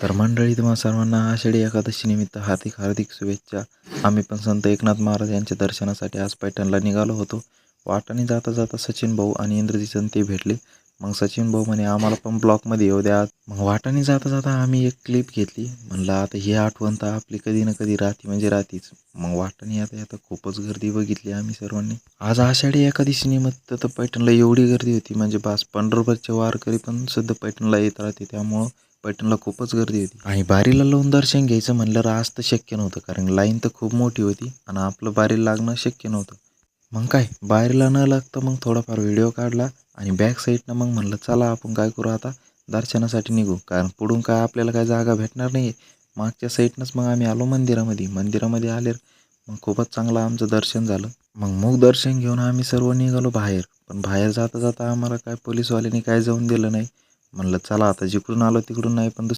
तर मंडळी, तुम्हा सर्वांना आषाढी एकादशी निमित्त हार्दिक हार्दिक शुभेच्छा. आम्ही पण संत एकनाथ महाराज यांच्या दर्शनासाठी आज पैठणला निघालो होतो. वाटाने जाता जाता सचिन भाऊ आणि इंद्रजित ते भेटले. मग सचिन भाऊ म्हणे आम्हाला पण ब्लॉकमध्ये येऊ द्या. मग वाटाने जाता जाता आम्ही एक क्लिप घेतली. म्हणलं आता ही आठवण तर आपली कधी ना कधी राहते म्हणजे राहतीच. मग वाटाने येता येता खूपच गर्दी बघितली आम्ही सर्वांनी. आज आषाढी एकादशी निमित्त तर पैठणला एवढी गर्दी होती म्हणजे बास. पंढरपूरचे वारकरी पण सुद्धा पैठणला येत राहते, त्यामुळं पैठणला खूपच गर्दी होती. आणि बारीला लावून दर्शन घ्यायचं म्हणलं आज तर शक्य नव्हतं, कारण लाईन तर खूप मोठी होती आणि आपलं बारीला लागणं शक्य नव्हतं. मग काय, बारीला न लागतं मग थोडाफार व्हिडिओ काढला आणि बॅक साईडनं मग म्हणलं चला आपण काय करू आता, दर्शनासाठी निघू. कारण पुढून काय आपल्याला काय जागा भेटणार नाही. मागच्या साईडनंच मग आम्ही आलो मंदिरामध्ये आले. मग खूपच चांगलं आमचं दर्शन झालं. मग दर्शन घेऊन आम्ही सर्व निघालो बाहेर. पण बाहेर जाता जाता आम्हाला काय पोलीसवाल्यांनी काय जाऊन दिलं नाही. म्हणलं चला आता जिकडून आलो तिकडून नाही पण